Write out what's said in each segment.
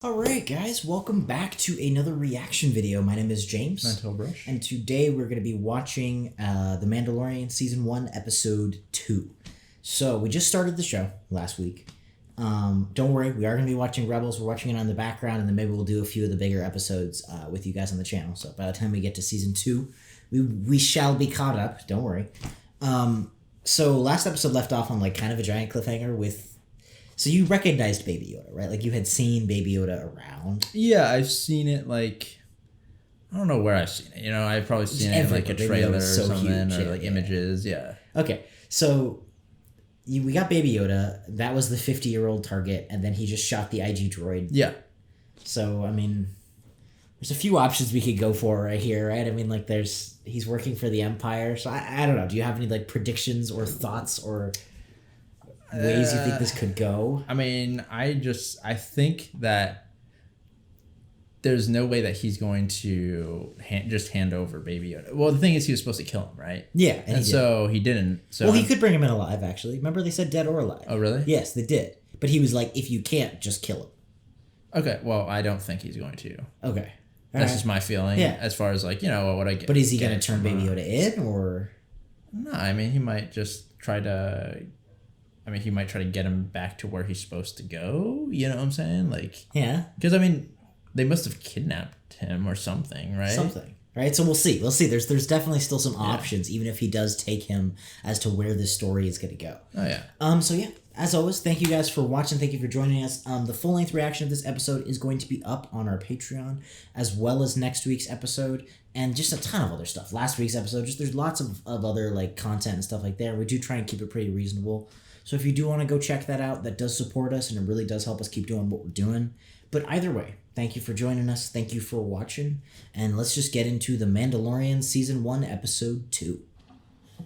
Alright guys, welcome back to another reaction video. My name is James. Ninetailedbrush. And today we're going to be watching The Mandalorian Season 1, Episode 2. So, we just started the show last week. Don't worry, we are going to be watching Rebels. We're watching it on the background, and then maybe we'll do a few of the bigger episodes with you guys on the channel. So, by the time we get to Season 2, we shall be caught up. Don't worry. So, last episode left off on like kind of a giant cliffhanger with... So you recognized Baby Yoda, right? Like you had seen Baby Yoda around. Yeah, I've seen it like... I don't know where I've seen it. You know, I've probably seen it in like a trailer or something, huge, or like images, yeah. Okay, so we got Baby Yoda. That was the 50-year-old target, and then he just shot the IG droid. Yeah. So, I mean, there's a few options we could go for right here, right? I mean, like he's working for the Empire. So I don't know. Do you have any like predictions or thoughts or... ways you think this could go? I mean, I think that there's no way that he's going to hand over Baby Yoda. Well, the thing is, he was supposed to kill him, right? Yeah, and so he didn't. So well, he could bring him in alive, actually. Remember, they said dead or alive. Oh, really? Yes, they did. But he was like, if you can't, just kill him. Okay, well, I don't think he's going to. Okay. That's just my feeling. Yeah. As far as like, you know, what I get. But is he going to turn Baby Yoda in, or? No, I mean, he might just try to... I mean, he might try to get him back to where he's supposed to go. You know what I'm saying? Like, yeah. Because, I mean, they must have kidnapped him or something, right? Something, right? So we'll see. We'll see. There's definitely still some options, even if he does take him as to where this story is going to go. Oh, yeah. So, yeah. As always, thank you guys for watching. Thank you for joining us. The full-length reaction of this episode is going to be up on our Patreon, as well as next week's episode, and just a ton of other stuff. Last week's episode, just there's lots of other like content and stuff like that. We do try and keep it pretty reasonable. So if you do want to go check that out, that does support us, and it really does help us keep doing what we're doing. But either way, thank you for joining us. Thank you for watching. And let's just get into The Mandalorian Season 1, Episode 2.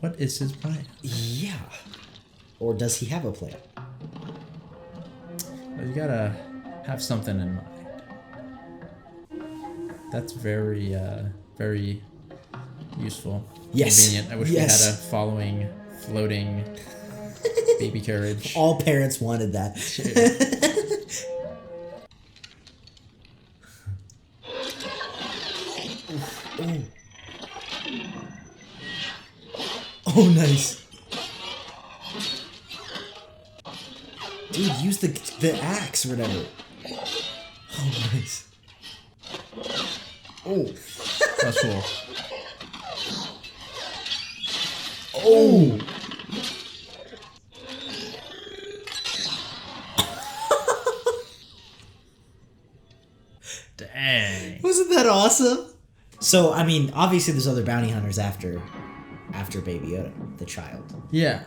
What is his plan? Yeah. Or does he have a plan? Well, you gotta have something in mind. That's very, very useful. Yes. Convenient. I wish we had a following, floating... baby carriage. All parents wanted that. Oh, nice. Dude, use the axe or whatever. Oh, nice. Oh. That's cool. Oh. Dang. Wasn't that awesome? So, I mean, obviously there's other bounty hunters after Baby Yoda, the child. Yeah.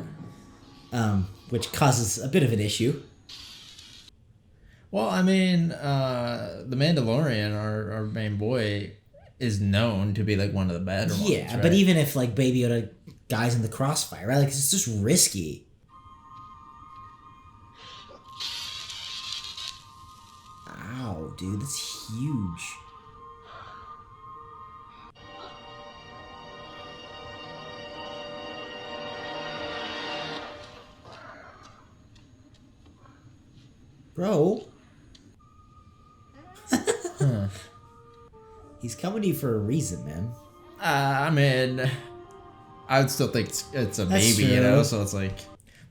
Which causes a bit of an issue. Well, I mean, the Mandalorian, our main boy, is known to be like one of the better ones. Yeah, right? but even if like Baby Yoda dies in the crossfire, right? Like it's just risky. Ow, dude, that's huge. Bro. Huh. He's coming to you for a reason, man. I mean, I would still think it's a That's baby, true. you know. So it's like,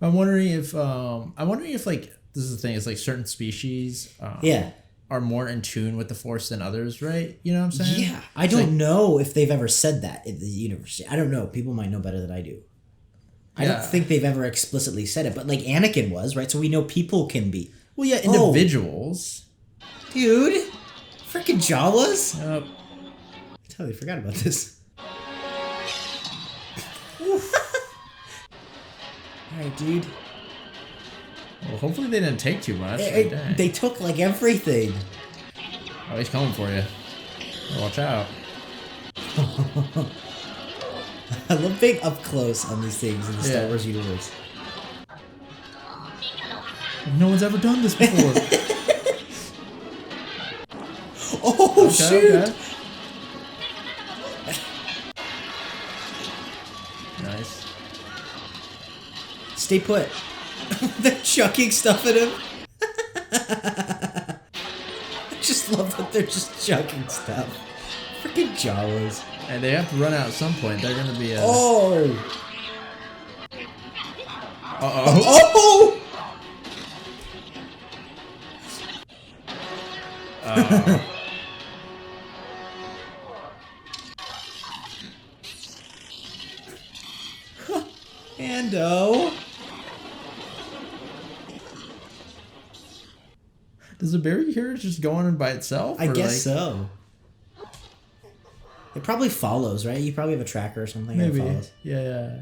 I'm wondering if like this is the thing. It's like certain species, are more in tune with the Force than others, right? You know what I'm saying? Yeah, I don't know if they've ever said that in the universe. I don't know. People might know better than I do. I don't think they've ever explicitly said it, but like Anakin was, right? So we know people can be. Well, yeah, individuals. Dude, freaking Jawas. Yep. I totally forgot about this. Alright, dude. Well, hopefully they didn't take too much. They took like everything. Oh, he's coming for you. Watch out. I love being up close on these things in the Star Wars universe. No one's ever done this before. Oh, shoot! Okay. Nice. Stay put. They're chucking stuff at him. just love that they're just chucking stuff. Freaking Jawas. And they have to run out at some point. They're gonna be Oh! Uh-oh. Oh! Ando. Does the berry carriage just go on by itself? I guess so. It probably follows, right? You probably have a tracker or something. Maybe. That follows. Yeah.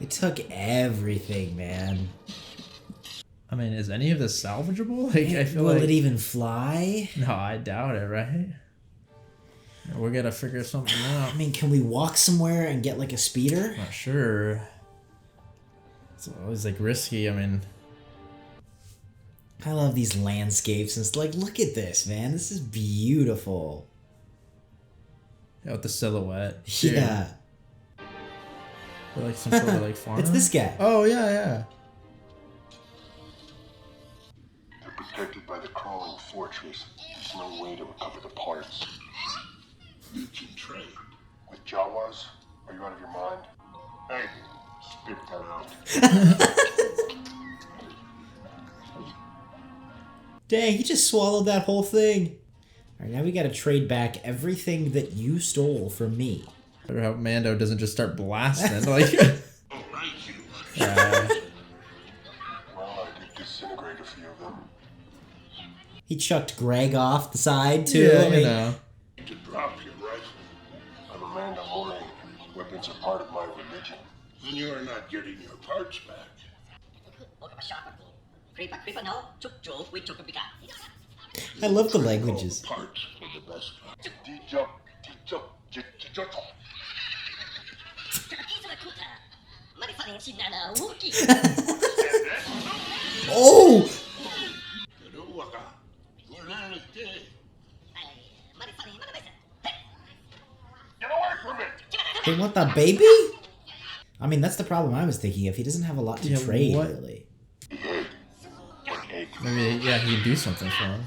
It took everything, man. I mean, is any of this salvageable? Like, I feel Will like... it even fly? No, I doubt it, right? We're gonna figure something out. I mean, can we walk somewhere and get like a speeder? Not sure. It's always like risky. I mean, I love these landscapes. And it's like, look at this, man. This is beautiful. yeah, with the silhouette. Dude, Yeah. we're like some sort of like farm. It's this guy. Oh yeah. They're protected by the crawling fortress. There's no way to recover the parts. You can trade. With Jawas? Are you out of your mind? Hey, spit that out. Dang, he just swallowed that whole thing. All right, now we gotta trade back everything that you stole from me. I wonder how Mando doesn't just start blasting like. Alright, you. Yeah. Well, I did disintegrate a few of them. He chucked Greg off the side too. Yeah, I mean, you know. To drop your rifle. I'm a Mandalorian. Weapons are part of my religion. Then you are not getting your parts back. I love the languages. Parts for the best. Oh! Get away from it! They want the baby? I mean, that's the problem I was thinking of. He doesn't have a lot to Yeah, trade, what? really. Maybe yeah, he can do something for him.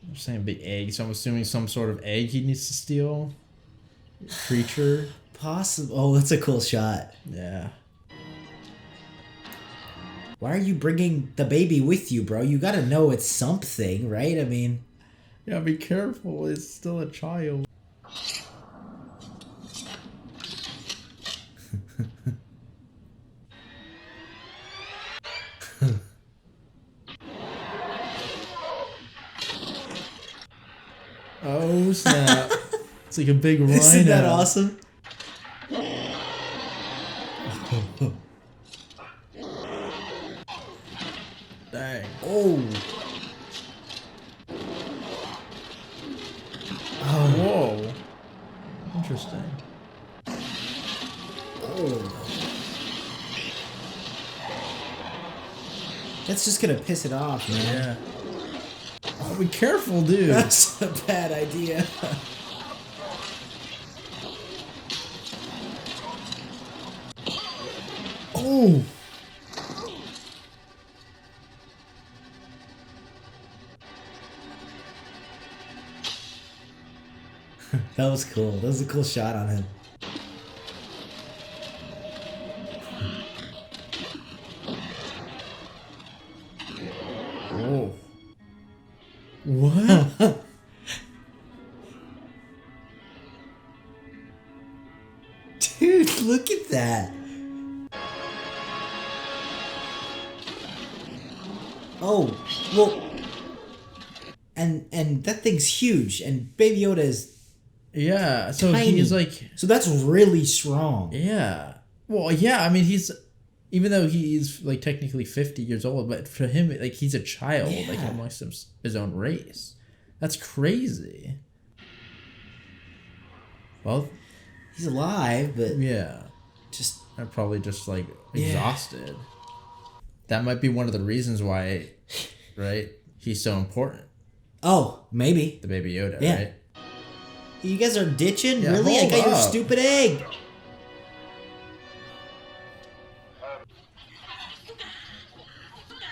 I'm saying big egg, so I'm assuming some sort of egg he needs to steal. Creature. Possible. Oh, that's a cool shot. Yeah. Why are you bringing the baby with you, bro? You gotta know it's something, right? I mean... Yeah, be careful. It's still a child. Oh snap! It's like a big rhino. Isn't that awesome? Dang. Oh. Oh, whoa. Interesting. Oh. That's just gonna piss it off, man. Yeah. Oh, be careful, dude. That's a bad idea. Oh. That was cool. That was a cool shot on him. Oh. What? Dude, look at that. Oh, well, and that thing's huge, and Baby Yoda is Yeah. So tiny. he's like. So that's really strong. Yeah. Well, yeah. I mean, he's. Even though he's like technically 50 years old, but for him, like he's a child, like Yeah. amongst his own race. That's crazy. Well, He's alive, but yeah. just I'm probably just like Yeah. exhausted. That might be one of the reasons why, right? he's so important. Oh, maybe. The Baby Yoda, Yeah. right? You guys are ditching? Yeah, Really? I hold got your up. stupid egg.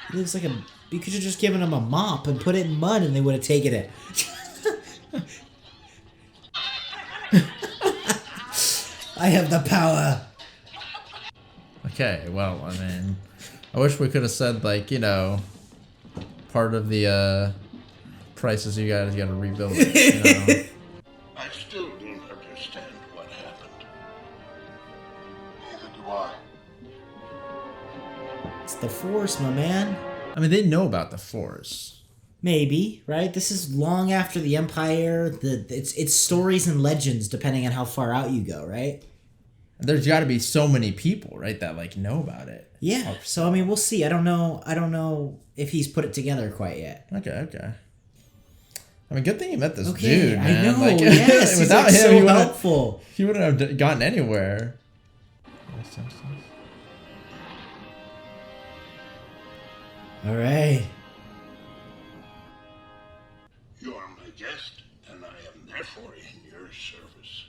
It looks like you could have just given him a mop and put it in mud and they would have taken it. I have the power. Okay, well, I mean, I wish we could have said, like, you know, part of the prices you guys got to rebuild it, you know? I still don't understand what happened. Neither do I. It's the Force, my man. I mean, they know about the Force. Maybe, right? This is long after the Empire. It's stories and legends depending on how far out you go, right? There's got to be so many people, right, that, like, know about it. Yeah. So I mean, we'll see. I don't know if he's put it together quite yet. Okay. I mean, good thing you met this Okay, dude, man. I know. Like, Yes, he's without like him, so helpful. he wouldn't have gotten anywhere. All right. You are my guest, and I am therefore in your service.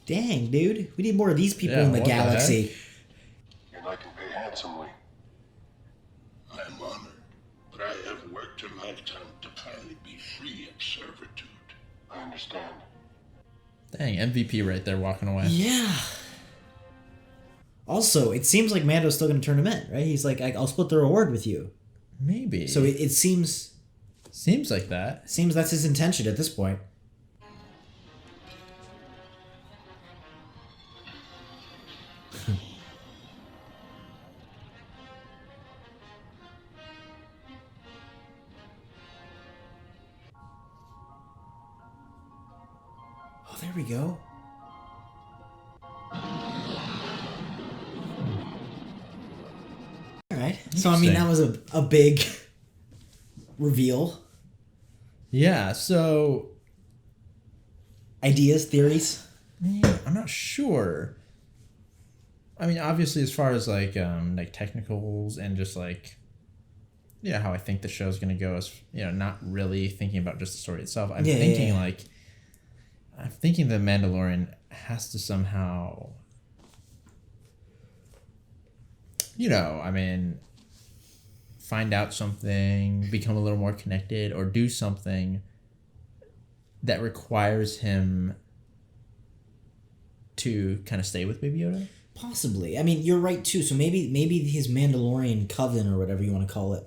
Dang, dude. We need more of these people Yeah, in the what the galaxy. And I can pay handsomely. I am honored, but I have worked a lifetime to finally be free of servitude. I understand. Dang, MVP right there walking away. Yeah. Also, it seems like Mando's still going to turn him in, right? He's like, I'll split the reward with you. Maybe. So it seems like that. that's his intention at this point. Oh, there we go. All right. So, I mean, that was a big reveal. Yeah, so Ideas, theories? I'm not sure. I mean, obviously, as far as like technicals and just like, yeah, how I think the show's gonna go is, you know, not really thinking about just the story itself. I'm thinking the Mandalorian has to somehow, you know, I mean, find out something, become a little more connected, or do something that requires him to kind of stay with Baby Yoda. Possibly. I mean, you're right too. So maybe his Mandalorian coven or whatever you want to call it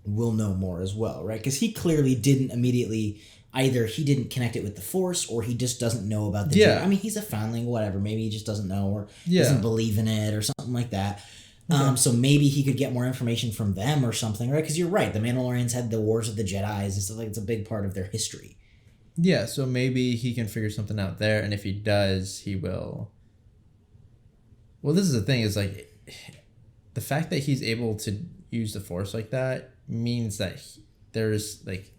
will know more as well, right? Because he clearly didn't immediately either he didn't connect it with the Force or he just doesn't know about the Jedi. I mean, he's a foundling, whatever. Maybe he just doesn't know or doesn't believe in it or something like that. Okay. So maybe he could get more information from them or something, right? Because you're right. The Mandalorians had the Wars of the Jedis and stuff like it's a big part of their history. Yeah, so maybe he can figure something out there, and if he does, he will. Well, this is the thing: is like the fact that he's able to use the Force like that means that there's like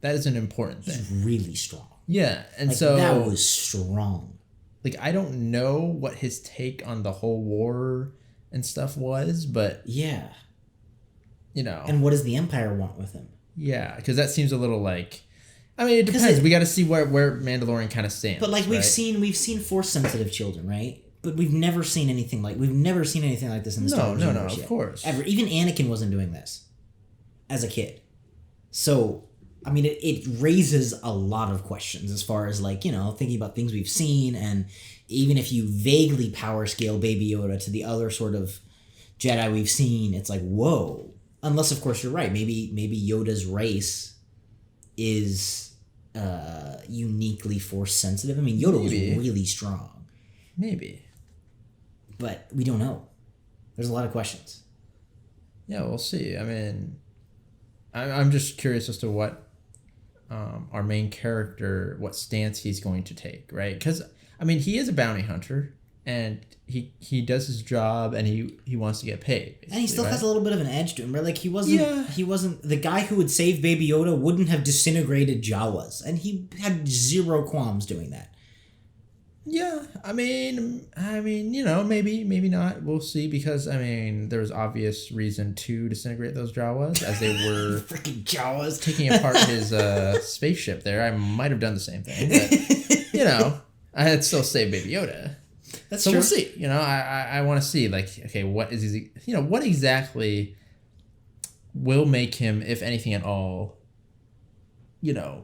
that is an important thing. He's really strong. Yeah, and like, so that was strong. Like I don't know what his take on the whole war and stuff was, but yeah, you know. And what does the Empire want with him? Yeah, because that seems a little like. I mean, it depends. We got to see where Mandalorian kind of stands. But like we've seen Force sensitive children, right? But we've never seen anything like this in the Star Wars universe of yet. course. Ever. Even Anakin wasn't doing this as a kid. So I mean, it raises a lot of questions as far as like, you know, thinking about things we've seen, and even if you vaguely power scale Baby Yoda to the other sort of Jedi we've seen, it's like, whoa. Unless of course you're right. Maybe Yoda's race is uniquely Force sensitive. I mean, Yoda was really strong. Maybe. But we don't know. There's a lot of questions. Yeah, we'll see. I mean, I'm just curious as to what our main character, what stance he's going to take, right? Because, I mean, he is a bounty hunter, and he does his job, and he wants to get paid. And he still has a little bit of an edge to him, right? Like, he wasn't, the guy who would save Baby Yoda wouldn't have disintegrated Jawas, and he had zero qualms doing that. Yeah, I mean, maybe not. We'll see, because there's obvious reason to disintegrate those Jawas, as they were freaking Jawas taking apart his spaceship. There, I might have done the same thing, but I had still saved Baby Yoda. That's so true. We'll see. I want to see, like, okay, what is he? What exactly will make him, if anything at all,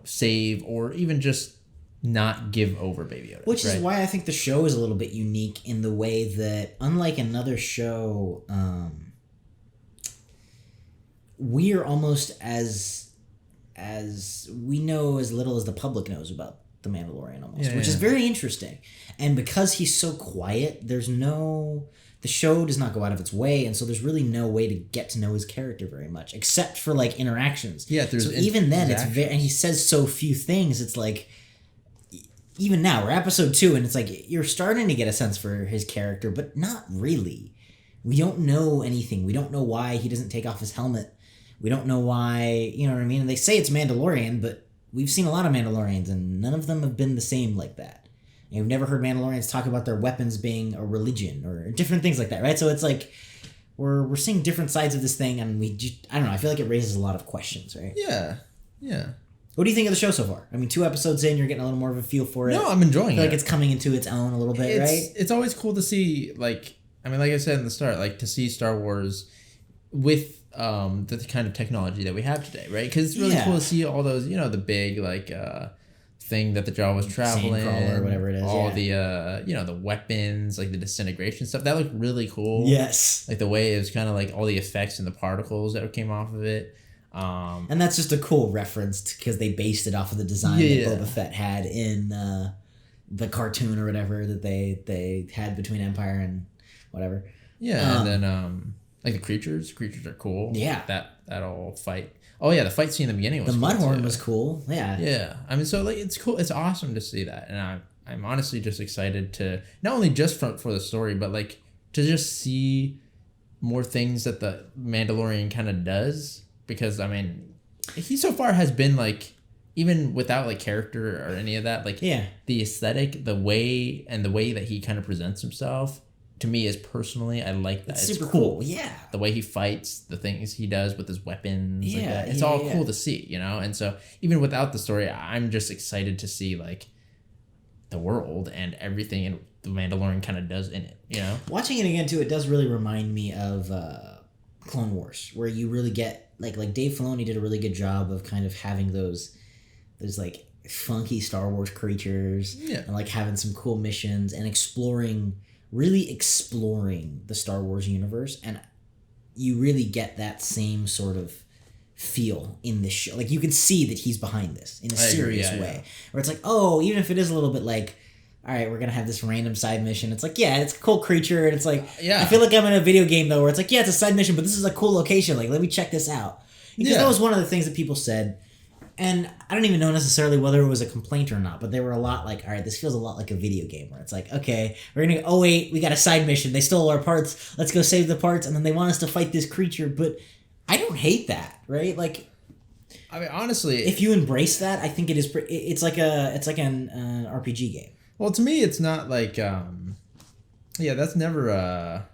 save or even just not give over Baby Yoda. Which is why I think the show is a little bit unique in the way that, unlike another show, we are almost as we know as little as the public knows about the Mandalorian almost, which is very interesting. And because he's so quiet, the show does not go out of its way, and so there's really no way to get to know his character very much, except for like interactions. Yeah, so even then, it's very, and he says so few things. It's like, even now, we're episode 2, and it's like you're starting to get a sense for his character, but not really. We don't know anything. We don't know why he doesn't take off his helmet. We don't know why, you know what I mean? And they say it's Mandalorian, but we've seen a lot of Mandalorians, and none of them have been the same like that. And we've never heard Mandalorians talk about their weapons being a religion or different things like that, right? So it's like we're seeing different sides of this thing, and I don't know. I feel like it raises a lot of questions, right? Yeah. What do you think of the show so far? 2 episodes in, you're getting a little more of a feel for it. No, I'm enjoying it. I feel like it's coming into its own a little bit, right? It's always cool to see, like I said in the start, like, to see Star Wars with the kind of technology that we have today, right? Because it's really cool to see all those, the big, like, thing that the Jawas traveling, Sandcrawler or whatever it is, all the the weapons, like the disintegration stuff, that looked really cool. Yes. Like the way it was kind of like all the effects and the particles that came off of it. And that's just a cool reference because they based it off of the design that Boba Fett had in the cartoon or whatever that they had between Empire and whatever. Yeah, and then like the creatures are cool. Yeah, that all fight. Oh yeah, the fight scene in the beginning was the cool mudhorn too. Was cool. Yeah. Yeah, so like it's cool. It's awesome to see that, and I'm honestly just excited to not only just for the story, but like to just see more things that the Mandalorian kind of does. Because he so far has been like, even without like character or any of that, like the aesthetic, the way that he kind of presents himself, to me is personally, I like that. It's super cool. Yeah. The way he fights, the things he does with his weapons, like that. It's all cool to see, And so even without the story, I'm just excited to see like the world and everything and the Mandalorian kind of does in it, Watching it again too, it does really remind me of Clone Wars, where you really get like Dave Filoni did a really good job of kind of having those like funky Star Wars creatures, and like having some cool missions and really exploring the Star Wars universe, and you really get that same sort of feel in this show. Like you can see that he's behind this in a serious way, where it's like, oh, even if it is a little bit like, all right, we're going to have this random side mission. It's like, yeah, it's a cool creature. And it's like, I feel like I'm in a video game, though, where it's like, yeah, it's a side mission, but this is a cool location. Like, let me check this out. Because that was one of the things that people said. And I don't even know necessarily whether it was a complaint or not, but they were a lot like, all right, this feels a lot like a video game, where it's like, okay, we're going to, oh, wait, we got a side mission. They stole our parts. Let's go save the parts. And then they want us to fight this creature. But I don't hate that, right? Like, honestly, if you embrace that, I think it's like an RPG game. Well, to me, it's not like, that's never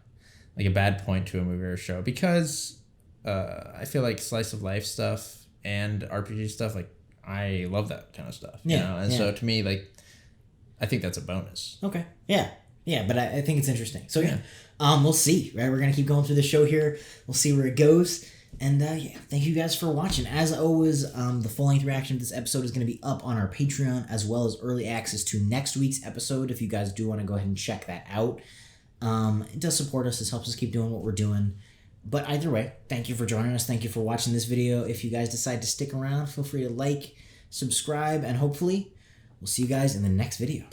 like a bad point to a movie or a show, because I feel like slice of life stuff and RPG stuff, like I love that kind of stuff, And so to me, like, I think that's a bonus. Okay. Yeah, but I think it's interesting. So we'll see. Right, we're gonna keep going through the show here. We'll see where it goes. And thank you guys for watching. As always, the full-length reaction to this episode is going to be up on our Patreon, as well as early access to next week's episode, if you guys do want to go ahead and check that out. It does support us. This helps us keep doing what we're doing. But either way, thank you for joining us. Thank you for watching this video. If you guys decide to stick around, feel free to like, subscribe, and hopefully we'll see you guys in the next video.